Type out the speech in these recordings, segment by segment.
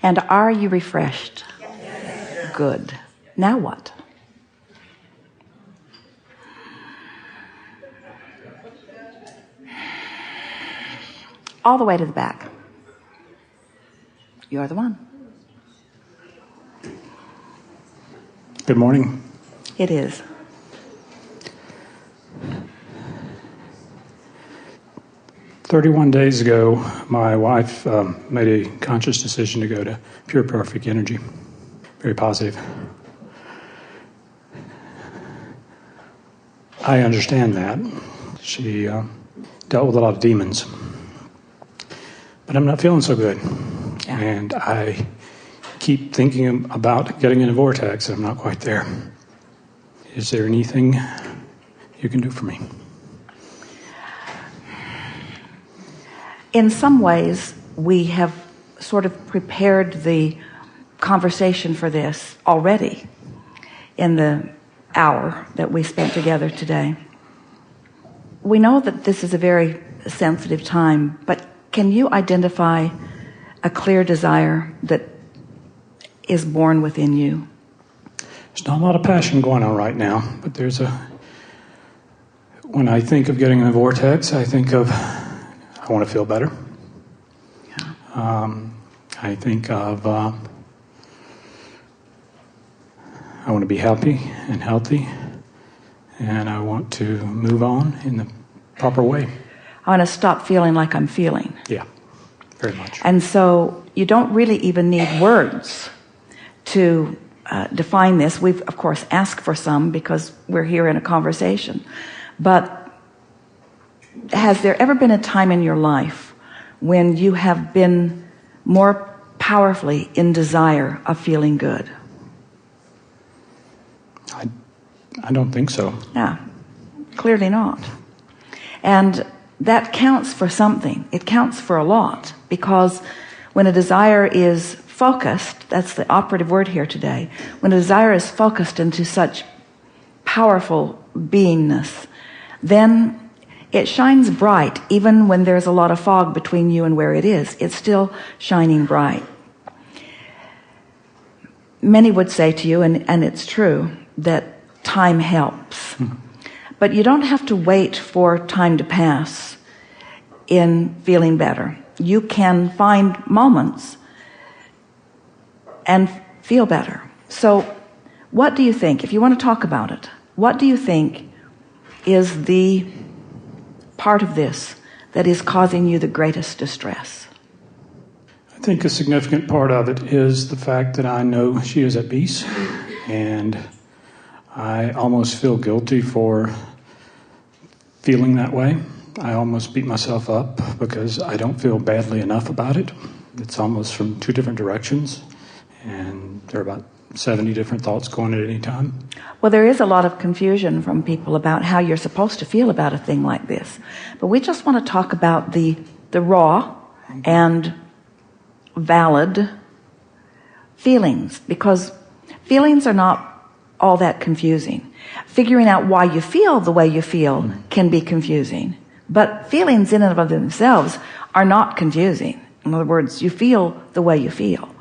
And are you refreshed? Yes. Good. Now what? All the way to the back. You're the one. Good morning. It is. "31 days ago, my wife made a conscious decision to go to Pure Perfect Energy. Very positive. I understand that. She dealt with a lot of demons. But I'm not feeling so good. Yeah. And I keep thinking about getting in a vortex, and I'm not quite there. Is there anything you can do for me?" In some ways, we have sort of prepared the conversation for this already in the hour that we spent together today. We know that this is a very sensitive time, but can you identify a clear desire that is born within you? There's not a lot of passion going on right now, but when I think of getting in the vortex, I think of, I want to feel better. Yeah. I think of, I want to be happy and healthy, and I want to move on in the proper way. I want to stop feeling like I'm feeling. Yeah, very much. And so you don't really even need words to define this. We've, of course, asked for some because we're here in a conversation. But has there ever been a time in your life when you have been more powerfully in desire of feeling good? I don't think so. Yeah, clearly not. And that counts for something. It counts for a lot, because when a desire is focused, that's the operative word here today, when a desire is focused into such powerful beingness, then it shines bright even when there's a lot of fog between you and where it is. It's still shining bright. Many would say to you, and it's true, that time helps. Mm-hmm. But you don't have to wait for time to pass in feeling better. You can find moments and feel better. So what do you think, if you want to talk about it, what do you think is the part of this that is causing you the greatest distress? I think a significant part of it is the fact that I know she is at peace, and I almost feel guilty for feeling that way. I almost beat myself up because I don't feel badly enough about it. It's almost from two different directions, and there are about 70 different thoughts going at any time. Well, there is a lot of confusion from people about how you're supposed to feel about a thing like this. But we just want to talk about the raw and valid feelings, because feelings are not all that confusing. Figuring out why you feel the way you feel can be confusing, but feelings in and of themselves are not confusing. In other words, you feel the way you feel.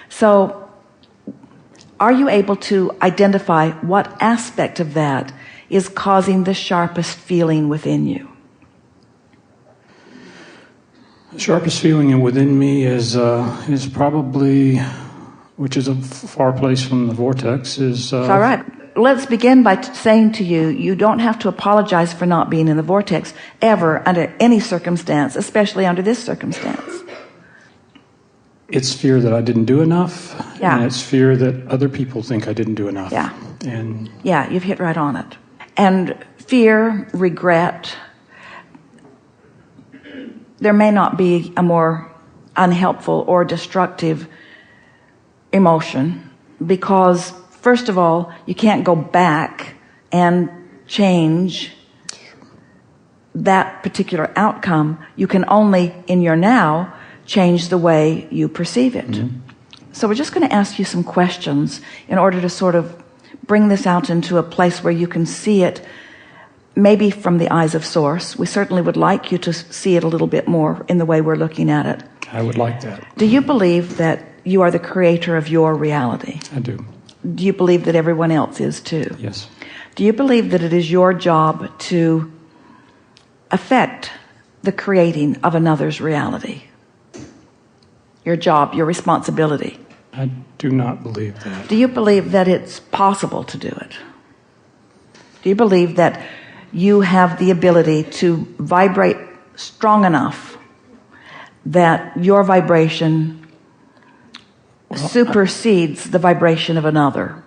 So are you able to identify what aspect of that is causing the sharpest feeling within you? The sharpest feeling within me is probably, which is a far place from the vortex, is... All right. Let's begin by saying to you, you don't have to apologize for not being in the vortex ever, under any circumstance, especially under this circumstance. It's fear that I didn't do enough, yeah. And it's fear that other people think I didn't do enough. Yeah. And yeah, you've hit right on it. And fear, regret, there may not be a more unhelpful or destructive emotion, because first of all, you can't go back and change that particular outcome. You can only, in your now, change the way you perceive it. Mm-hmm. So we're just going to ask you some questions in order to sort of bring this out into a place where you can see it maybe from the eyes of Source. We certainly would like you to see it a little bit more in the way we're looking at it. I would like that. Do you believe that you are the creator of your reality? I do. Do you believe that everyone else is too? Yes. Do you believe that it is your job to affect the creating of another's reality? Your job, your responsibility. I do not believe that. Do you believe that it's possible to do it? Do you believe that you have the ability to vibrate strong enough that your vibration supersedes the vibration of another?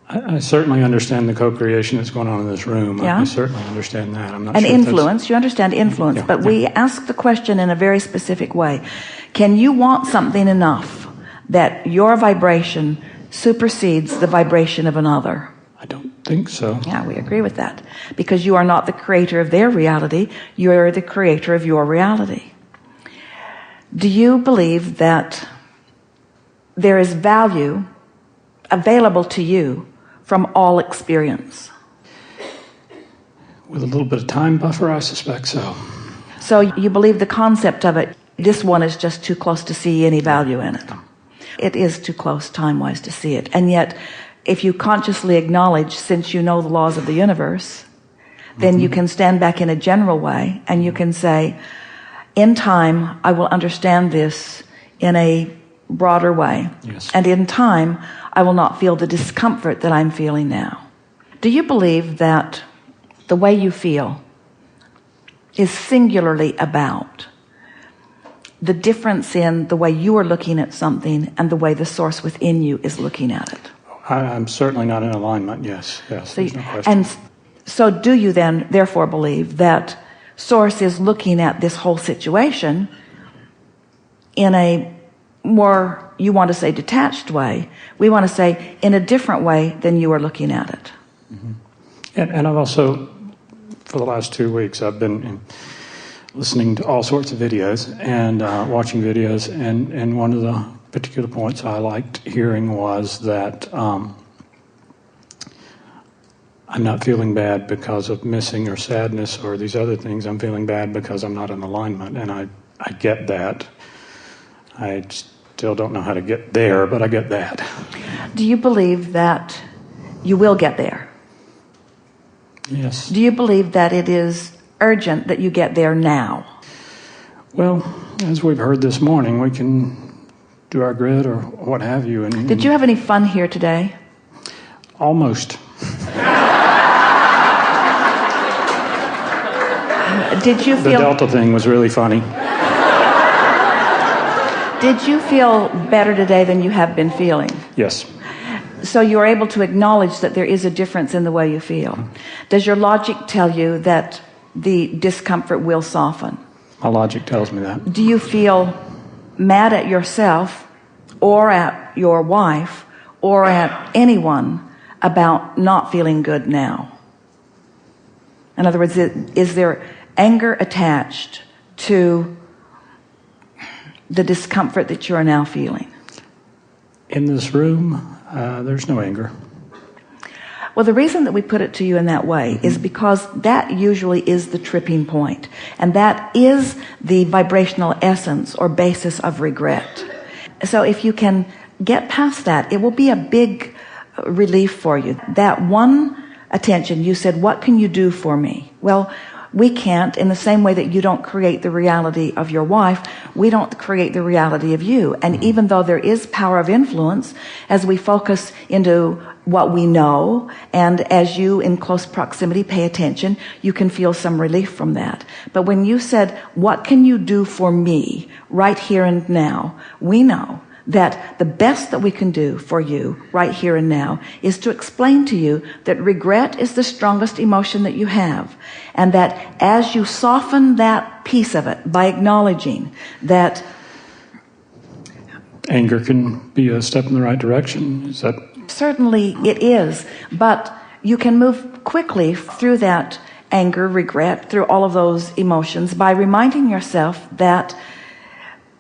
I certainly understand the co-creation that's going on in this room. Yeah? I certainly understand that. I'm not And sure influence, you understand influence, Yeah, but yeah. we ask the question in a very specific way. Can you want something enough that your vibration supersedes the vibration of another? I don't think so. Yeah, we agree with that. Because you are not the creator of their reality, you are the creator of your reality. Do you believe that there is value available to you from all experience? With a little bit of time buffer, I suspect so. So you believe the concept of it, this one is just too close to see any value in it. It is too close time-wise to see it. And yet, if you consciously acknowledge, since you know the laws of the universe, then you can stand back in a general way and you can say, in time, I will understand this in a broader way. Yes. And in time, I will not feel the discomfort that I'm feeling now. Do you believe that the way you feel is singularly about the difference in the way you are looking at something and the way the source within you is looking at it? I'm certainly not in alignment, yes, So there's no question. and so do you then therefore believe that source is looking at this whole situation in a more, you want to say detached way, we want to say in a different way than you are looking at it? And I've also, for the last 2 weeks, I've been listening to all sorts of videos and watching videos, and one of the particular points I liked hearing was that I'm not feeling bad because of missing or sadness or these other things. I'm feeling bad because I'm not in alignment, and I get that. I still don't know how to get there, but I get that. Do you believe that you will get there? Yes. Do you believe that it is urgent that you get there now? Well, as we've heard this morning, we can do our grid or what have you. And Did you have any fun here today? Almost. Did you The feel Delta thing was really funny. Did you feel better today than you have been feeling? Yes. So you're able to acknowledge that there is a difference in the way you feel. Does your logic tell you that the discomfort will soften? My logic tells me that. Do you feel mad at yourself or at your wife or at anyone about not feeling good now? In other words, is there anger attached to the discomfort that you are now feeling? In this room, there's no anger. Well, the reason that we put it to you in that way is because that usually is the tripping point, and that is the vibrational essence or basis of regret. So if you can get past that, it will be a big relief for you. That one attention, you said, what can you do for me? Well, we can't. In the same way that you don't create the reality of your wife, we don't create the reality of you. And even though there is power of influence, as we focus into what we know, and as you in close proximity pay attention, you can feel some relief from that. But when you said, what can you do for me right here and now, we know that the best that we can do for you right here and now is to explain to you that regret is the strongest emotion that you have, and that as you soften that piece of it by acknowledging that Anger can be a step in the right direction. Is that? certainly it is, but you can move quickly through that anger, regret, through all of those emotions by reminding yourself that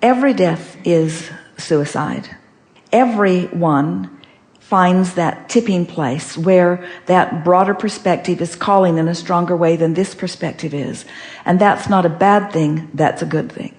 every death is suicide. Everyone finds that tipping place where that broader perspective is calling in a stronger way than this perspective is. And that's not a bad thing, that's a good thing.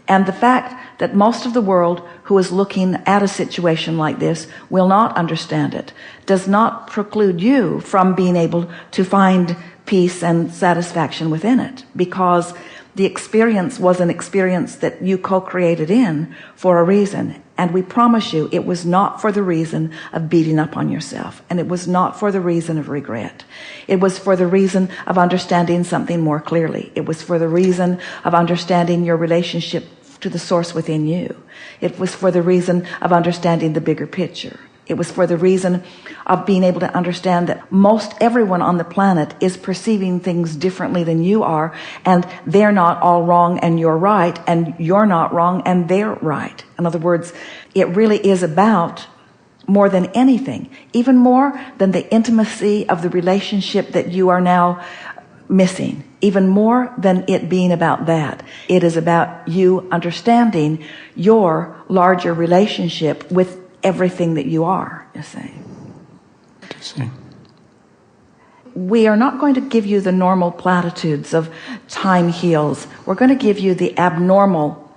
And the fact that most of the world who is looking at a situation like this will not understand it, does not preclude you from being able to find peace and satisfaction within it, because the experience was an experience that you co-created in for a reason. And we promise you it was not for the reason of beating up on yourself, and it was not for the reason of regret. It was for the reason of understanding something more clearly. It was for the reason of understanding your relationship to the source within you. It was for the reason of understanding the bigger picture. It was for the reason of being able to understand that most everyone on the planet is perceiving things differently than you are, and they're not all wrong and you're right, and you're not wrong and they're right. In other words, it really is about more than anything, even more than the intimacy of the relationship that you are now missing, even more than it being about that. It is about you understanding your larger relationship with everything that you are, you see. We are not going to give you the normal platitudes of time heals. We're going to give you the abnormal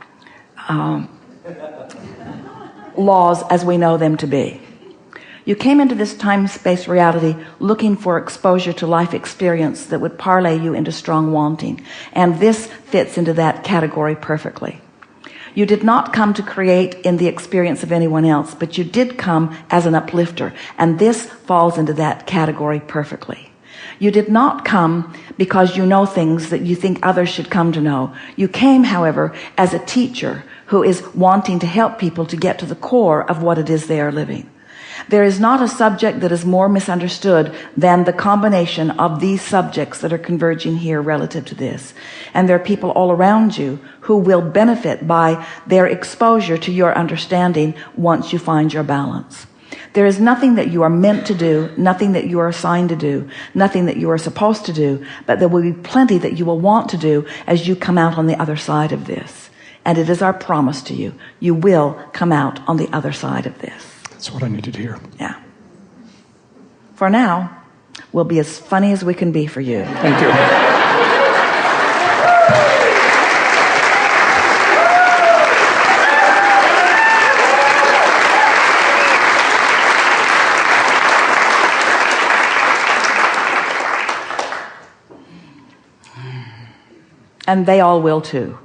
laws as we know them to be. You came into this time-space reality looking for exposure to life experience that would parlay you into strong wanting, and this fits into that category perfectly. You did not come to create in the experience of anyone else, but you did come as an uplifter, and this falls into that category perfectly. You did not come because you know things that you think others should come to know. You came, however, as a teacher who is wanting to help people to get to the core of what it is they are living. There is not a subject that is more misunderstood than the combination of these subjects that are converging here relative to this. And there are people all around you who will benefit by their exposure to your understanding once you find your balance. There is nothing that you are meant to do, nothing that you are assigned to do, nothing that you are supposed to do, but there will be plenty that you will want to do as you come out on the other side of this. And it is our promise to you, you will come out on the other side of this. That's what I needed to hear. Yeah. For now, we'll be as funny as we can be for you. Thank you. And they all will too.